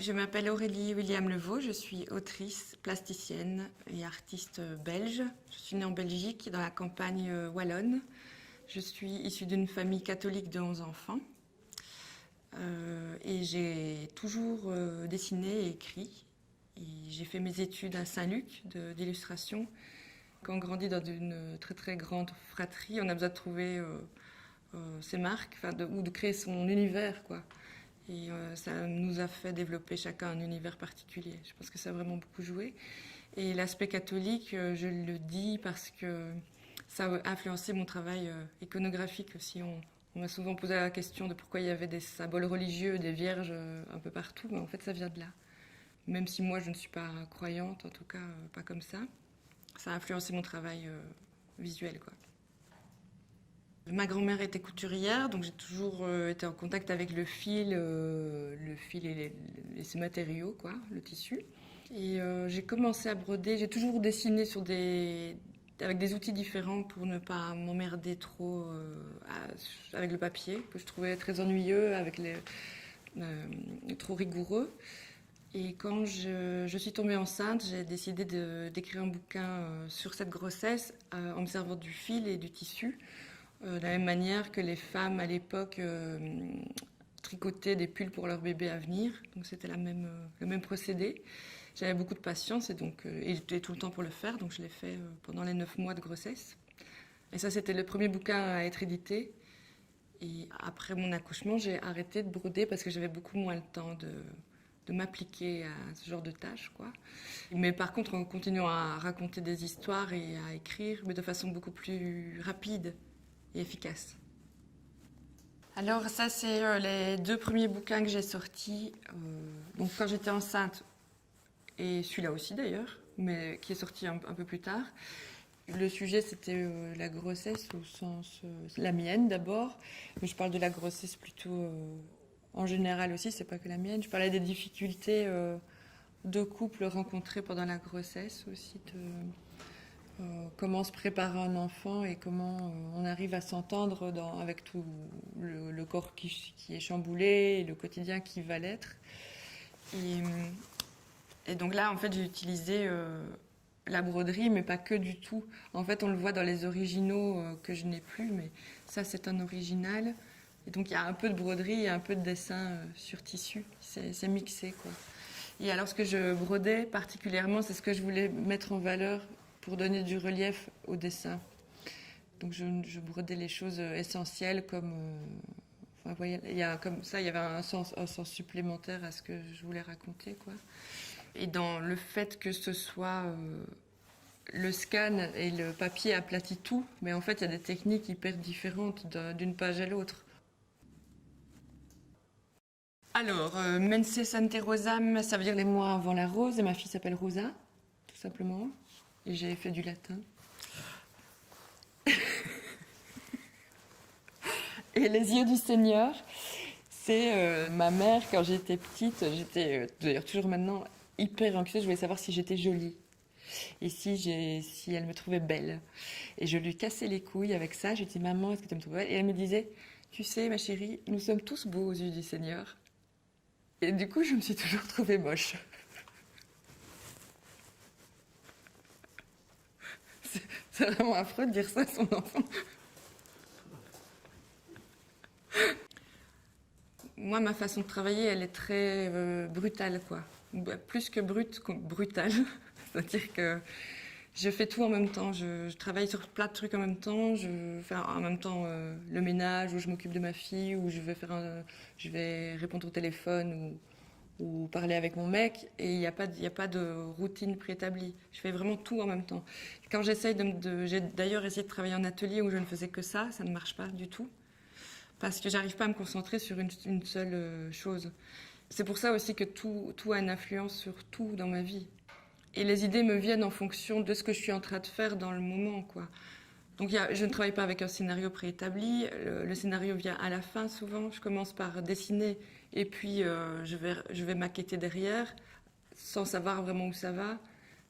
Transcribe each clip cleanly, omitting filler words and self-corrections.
Je m'appelle Aurélie William Levaux, je suis autrice, plasticienne et artiste belge. Je suis née en Belgique, dans la campagne wallonne. Je suis issue d'une famille catholique de 11 enfants. Et j'ai toujours dessiné et écrit. Et j'ai fait mes études à Saint-Luc d'illustration. Quand on grandit dans une très très grande fratrie, on a besoin de trouver ses marques, ou de créer son univers, quoi. Et ça nous a fait développer chacun un univers particulier. Je pense que ça a vraiment beaucoup joué. Et l'aspect catholique, je le dis parce que ça a influencé mon travail iconographique aussi. On m'a souvent posé la question de pourquoi il y avait des symboles religieux, des vierges un peu partout. Mais en fait, ça vient de là. Même si moi, je ne suis pas croyante, en tout cas, pas comme ça. Ça a influencé mon travail visuel, quoi. Ma grand-mère était couturière, donc j'ai toujours été en contact avec le fil et ses matériaux, quoi, le tissu. Et j'ai commencé à broder. J'ai toujours dessiné avec des outils différents pour ne pas m'emmerder trop avec le papier, que je trouvais très ennuyeux, trop rigoureux. Et quand je suis tombée enceinte, j'ai décidé d'écrire un bouquin sur cette grossesse en me servant du fil et du tissu. De la même manière que les femmes à l'époque tricotaient des pulls pour leur bébé à venir. Donc c'était le même procédé. J'avais beaucoup de patience et j'étais tout le temps pour le faire. Donc je l'ai fait pendant les 9 mois de grossesse. Et ça, c'était le premier bouquin à être édité. Et après mon accouchement, j'ai arrêté de broder parce que j'avais beaucoup moins le temps de m'appliquer à ce genre de tâches, quoi. Mais par contre, en continuant à raconter des histoires et à écrire, mais de façon beaucoup plus rapide et efficace. Alors ça, c'est les 2 premiers bouquins que j'ai sortis. Donc quand j'étais enceinte, et celui-là aussi d'ailleurs, mais qui est sorti un peu plus tard. Le sujet, c'était la grossesse au sens... la mienne d'abord, mais je parle de la grossesse plutôt en général aussi, c'est pas que la mienne. Je parlais des difficultés de couple rencontrées pendant la grossesse aussi, comment on se prépare un enfant et comment on arrive à s'entendre avec tout le corps qui est chamboulé et le quotidien qui va l'être. Et donc là, en fait, j'ai utilisé la broderie, mais pas que du tout. En fait, on le voit dans les originaux que je n'ai plus, mais ça, c'est un original. Et donc, il y a un peu de broderie et un peu de dessin sur tissu. C'est mixé, quoi. Et alors, ce que je brodais particulièrement, c'est ce que je voulais mettre en valeur pour donner du relief au dessin. Donc, je brodais les choses essentielles comme... enfin, voyez, il y avait un sens supplémentaire à ce que je voulais raconter, quoi. Et dans le fait que ce soit le scan et le papier aplatit tout, mais en fait, il y a des techniques hyper différentes d'une page à l'autre. Alors, Mense Sante Rosam, ça veut dire les mois avant la rose, et ma fille s'appelle Rosa, tout simplement. Et j'ai fait du latin. Et les yeux du Seigneur, c'est ma mère, quand j'étais petite, j'étais d'ailleurs toujours maintenant hyper anxieuse, je voulais savoir si j'étais jolie. Et si elle me trouvait belle. Et je lui cassais les couilles avec ça, je lui disais, maman, est-ce que tu me trouves belle? Et elle me disait, tu sais, ma chérie, nous sommes tous beaux aux yeux du Seigneur. Et du coup, je me suis toujours trouvée moche. C'est vraiment affreux de dire ça à son enfant. Moi, ma façon de travailler, elle est très brutale, quoi. Plus que brute, brutale. C'est-à-dire que je fais tout en même temps. Je travaille sur plein de trucs en même temps. Je fais en même temps le ménage, ou je m'occupe de ma fille, ou je vais répondre au téléphone, ou parler avec mon mec. Et il n'y a pas de routine préétablie. Je fais vraiment tout en même temps. Quand j'essaye j'ai d'ailleurs essayé de travailler en atelier où je ne faisais que ça ne marche pas du tout. Parce que j'arrive pas à me concentrer sur une seule chose. C'est pour ça aussi que tout a une influence sur tout dans ma vie. Et les idées me viennent en fonction de ce que je suis en train de faire dans le moment, quoi. Donc je ne travaille pas avec un scénario préétabli. Le scénario vient à la fin souvent. Je commence par dessiner et puis je vais maqueter derrière, sans savoir vraiment où ça va.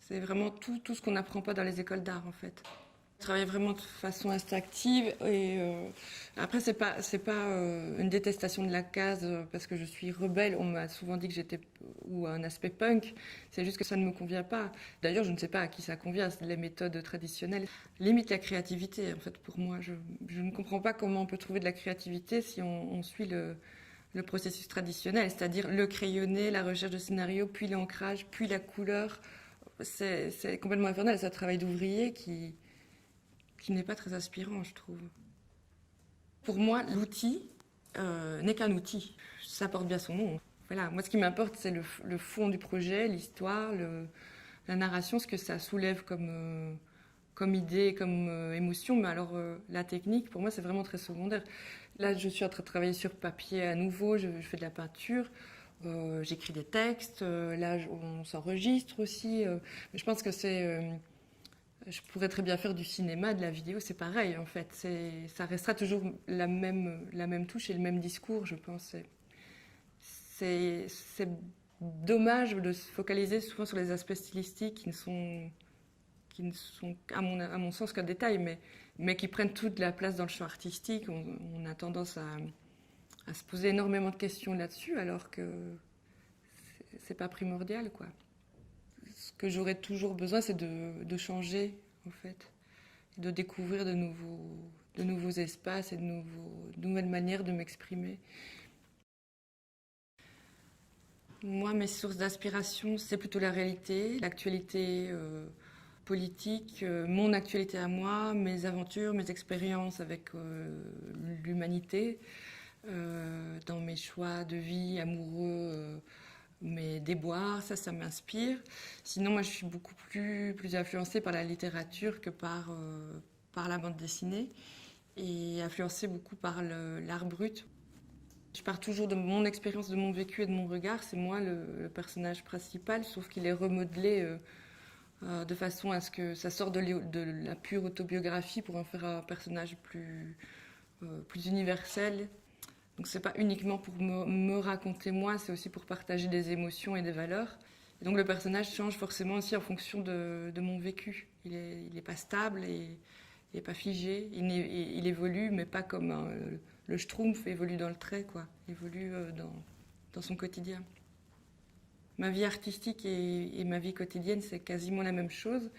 C'est vraiment tout ce qu'on n'apprend pas dans les écoles d'art, en fait. Je travaille vraiment de façon instinctive et après c'est pas une détestation de la case parce que je suis rebelle. On m'a souvent dit que j'étais ou un aspect punk. C'est juste que ça ne me convient pas. D'ailleurs, je ne sais pas à qui ça convient. C'est les méthodes traditionnelles limite la créativité. En fait, pour moi, je ne comprends pas comment on peut trouver de la créativité si on suit le processus traditionnel, c'est-à-dire le crayonné, la recherche de scénario, puis l'ancrage, puis la couleur. C'est complètement infernal. C'est un travail d'ouvrier qui n'est pas très aspirant, je trouve. Pour moi, l'outil n'est qu'un outil. Ça porte bien son nom. Voilà. Moi, ce qui m'importe, c'est le fond du projet, l'histoire, la narration, ce que ça soulève comme idée, comme émotion. Mais alors, la technique, pour moi, c'est vraiment très secondaire. Là, je suis en train de travailler sur papier à nouveau. Je fais de la peinture. J'écris des textes. Là, on s'enregistre aussi. Mais je pense que je pourrais très bien faire du cinéma, de la vidéo, c'est pareil en fait. Ça restera toujours la même touche et le même discours, je pense. C'est dommage de se focaliser souvent sur les aspects stylistiques qui ne sont à mon sens qu'un détail, mais qui prennent toute la place dans le champ artistique. On a tendance à se poser énormément de questions là-dessus, alors que c'est pas primordial, quoi. Ce que j'aurais toujours besoin, c'est de changer, en fait, de découvrir de nouveaux espaces et de nouvelles manières de m'exprimer. Moi, mes sources d'inspiration, c'est plutôt la réalité, l'actualité politique, mon actualité à moi, mes aventures, mes expériences avec l'humanité, dans mes choix de vie amoureux, mes déboires, ça m'inspire. Sinon, moi, je suis beaucoup plus influencée par la littérature que par la bande dessinée et influencée beaucoup par l'art brut. Je pars toujours de mon expérience, de mon vécu et de mon regard. C'est moi le personnage principal, sauf qu'il est remodelé de façon à ce que ça sorte de la pure autobiographie pour en faire un personnage plus universel. Donc c'est pas uniquement pour me raconter moi, c'est aussi pour partager des émotions et des valeurs. Et donc le personnage change forcément aussi en fonction de mon vécu. Il est pas stable et il est pas figé. Il évolue, mais pas comme le schtroumpf évolue dans le trait, quoi. Il évolue dans son quotidien. Ma vie artistique et ma vie quotidienne, c'est quasiment la même chose.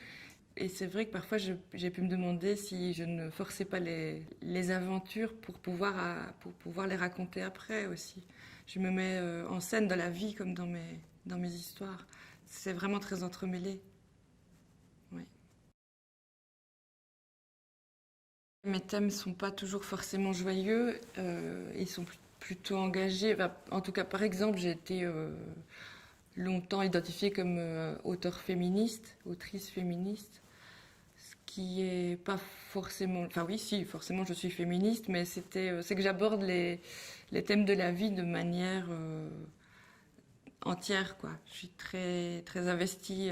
Et c'est vrai que parfois j'ai pu me demander si je ne forçais pas les aventures pour pouvoir les raconter après aussi. Je me mets en scène dans la vie comme dans mes histoires. C'est vraiment très entremêlé. Oui. Mes thèmes ne sont pas toujours forcément joyeux, ils sont plutôt engagés. Enfin, en tout cas, par exemple, j'ai été longtemps identifiée comme autrice féministe. Qui est pas forcément... Enfin oui, si, forcément je suis féministe, mais c'est que j'aborde les thèmes de la vie de manière entière, quoi. Je suis très, très investie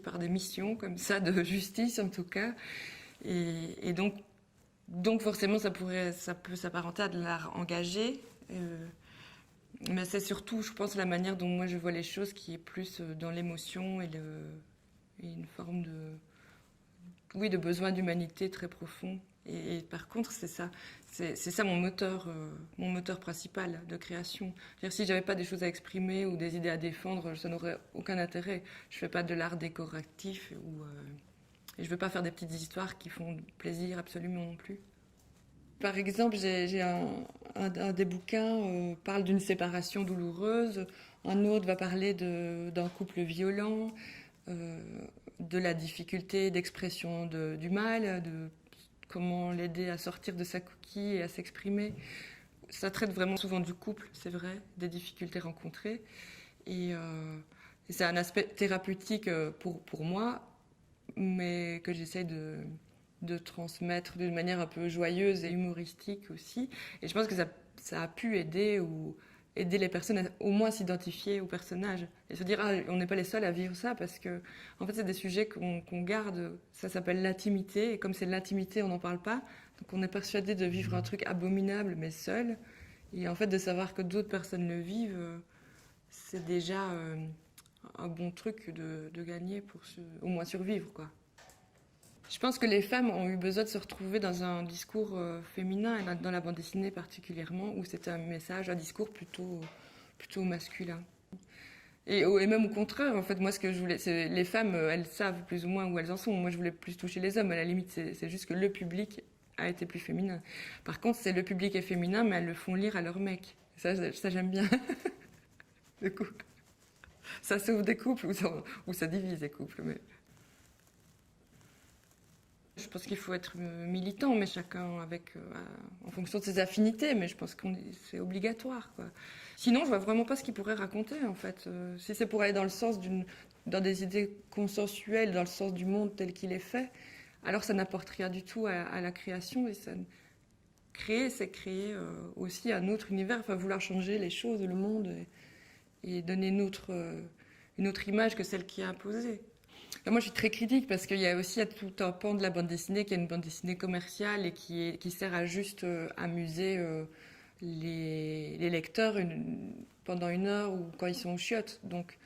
par des missions comme ça, de justice en tout cas. Et donc forcément ça peut s'apparenter à de l'art engagé. Mais c'est surtout, je pense, la manière dont moi je vois les choses qui est plus dans l'émotion et une forme de besoin d'humanité très profond. Et par contre, c'est ça mon moteur principal de création. C'est-à-dire, si j'avais pas des choses à exprimer ou des idées à défendre, ça n'aurait aucun intérêt. Je fais pas de l'art décoratif et je veux pas faire des petites histoires qui font plaisir absolument non plus. Par exemple, j'ai un des bouquins parle d'une séparation douloureuse, un autre va parler d'un couple violent, de la difficulté d'expression du mal, de comment l'aider à sortir de sa coquille et à s'exprimer. Ça traite vraiment souvent du couple, c'est vrai, des difficultés rencontrées. Et c'est un aspect thérapeutique pour moi, mais que j'essaie de transmettre d'une manière un peu joyeuse et humoristique aussi. Et je pense que ça a pu aider les personnes à au moins s'identifier au personnage et se dire on n'est pas les seuls à vivre ça, parce que en fait c'est des sujets qu'on garde. Ça s'appelle l'intimité, et comme c'est l'intimité, on n'en parle pas, donc on est persuadé de vivre un truc abominable mais seul, et en fait de savoir que d'autres personnes le vivent, c'est déjà un bon truc de gagner pour au moins survivre, quoi. Je pense que les femmes ont eu besoin de se retrouver dans un discours féminin, et dans la bande dessinée particulièrement, où c'est un message, un discours plutôt masculin. Et même au contraire, en fait, moi, ce que je voulais, c'est les femmes, elles savent plus ou moins où elles en sont. Moi, je voulais plus toucher les hommes. À la limite, c'est juste que le public a été plus féminin. Par contre, c'est le public est féminin, mais elles le font lire à leurs mecs. Ça j'aime bien. Du coup, ça sauve des couples ou ça divise des couples. Mais... Je pense qu'il faut être militant, mais chacun en fonction de ses affinités. Mais je pense que c'est obligatoire, quoi. Sinon, je vois vraiment pas ce qu'il pourrait raconter, en fait. Si c'est pour aller dans le sens dans des idées consensuelles, dans le sens du monde tel qu'il est fait, alors ça n'apporte rien du tout à la création. Et c'est créer aussi un autre univers, enfin vouloir changer les choses, le monde, et donner une autre image que celle qui est imposée. Là, moi, je suis très critique parce qu'il y a aussi tout un pan de la bande dessinée qui est une bande dessinée commerciale et qui sert à juste amuser les lecteurs pendant 1 heure ou quand ils sont aux chiottes. Donc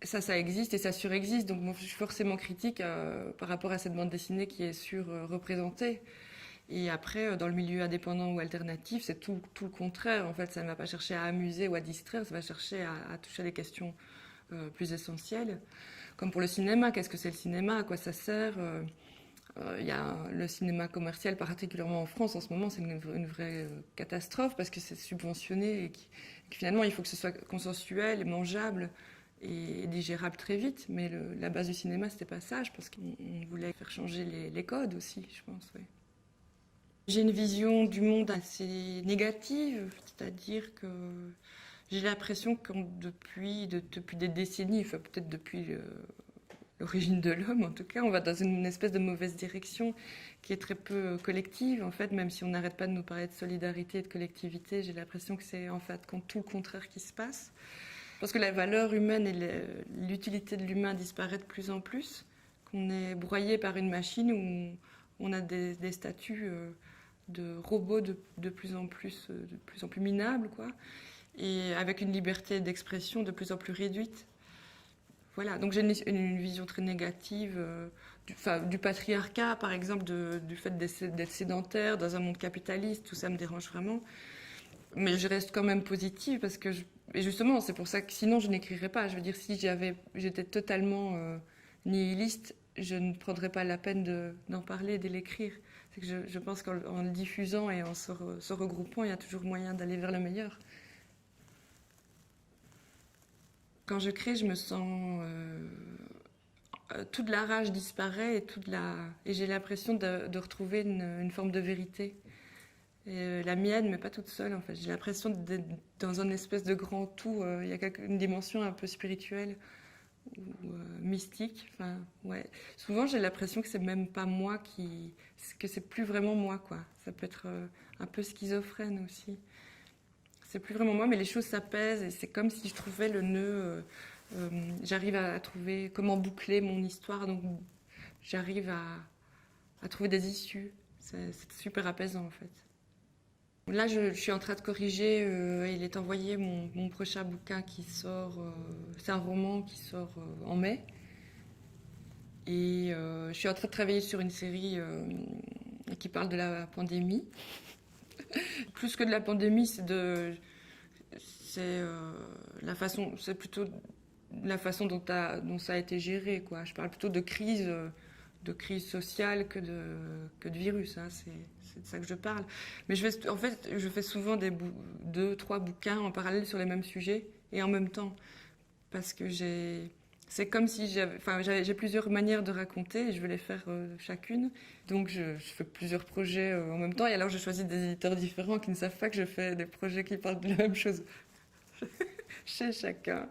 ça existe et ça surexiste. Donc moi, je suis forcément critique par rapport à cette bande dessinée qui est surreprésentée. Et après, dans le milieu indépendant ou alternatif, c'est tout le contraire. En fait, ça ne va pas chercher à amuser ou à distraire, ça va chercher à toucher à des questions plus essentielles. Comme pour le cinéma, qu'est-ce que c'est le cinéma? À quoi ça sert? Il y a le cinéma commercial, particulièrement en France, en ce moment, c'est une vraie catastrophe parce que c'est subventionné et que finalement, il faut que ce soit consensuel et mangeable et digérable très vite. Mais la base du cinéma, c'était pas ça. Je pense qu'on voulait faire changer les codes aussi, je pense, oui. J'ai une vision du monde assez négative, c'est-à-dire que j'ai l'impression que depuis des décennies, enfin peut-être depuis l'origine de l'homme en tout cas, on va dans une espèce de mauvaise direction qui est très peu collective en fait, même si on n'arrête pas de nous parler de solidarité et de collectivité, j'ai l'impression que c'est en fait tout le contraire qui se passe. Parce que la valeur humaine et l'utilité de l'humain disparaît de plus en plus, qu'on est broyé par une machine où on a des statuts de robots de plus en plus minables, quoi, et avec une liberté d'expression de plus en plus réduite. Voilà, donc j'ai une vision très négative du patriarcat, par exemple, du fait d'être sédentaire dans un monde capitaliste, tout ça me dérange vraiment. Mais je reste quand même positive parce que, et justement, c'est pour ça que sinon je n'écrirais pas. Je veux dire, si j'étais totalement nihiliste, je ne prendrais pas la peine d'en parler et de l'écrire. C'est que je pense qu'en le diffusant et en se regroupant, il y a toujours moyen d'aller vers le meilleur. Quand je crée, je me sens... toute la rage disparaît et j'ai l'impression de retrouver une forme de vérité. Et la mienne, mais pas toute seule en fait. J'ai l'impression d'être dans un espèce de grand tout. Il y a une dimension un peu spirituelle ou mystique. Enfin, ouais. Souvent, j'ai l'impression que c'est même pas moi que c'est plus vraiment moi, quoi. Ça peut être un peu schizophrène aussi. C'est plus vraiment moi, mais les choses s'apaisent et c'est comme si je trouvais le nœud. J'arrive à trouver comment boucler mon histoire, donc j'arrive à trouver des issues. C'est super apaisant en fait. Là, je suis en train de corriger. Il est envoyé mon prochain bouquin qui sort. C'est un roman qui sort en mai. Et je suis en train de travailler sur une série qui parle de la pandémie. Plus que de la pandémie, c'est plutôt la façon dont ça a été géré, quoi. Je parle plutôt de crise sociale que de virus. Hein. C'est de ça que je parle. Mais je fais souvent 2-3 bouquins en parallèle sur les mêmes sujets et en même temps. Parce que c'est comme si j'ai plusieurs manières de raconter et je veux les faire chacune. Donc je fais plusieurs projets en même temps et alors je choisis des éditeurs différents qui ne savent pas que je fais des projets qui parlent de la même chose chez chacun.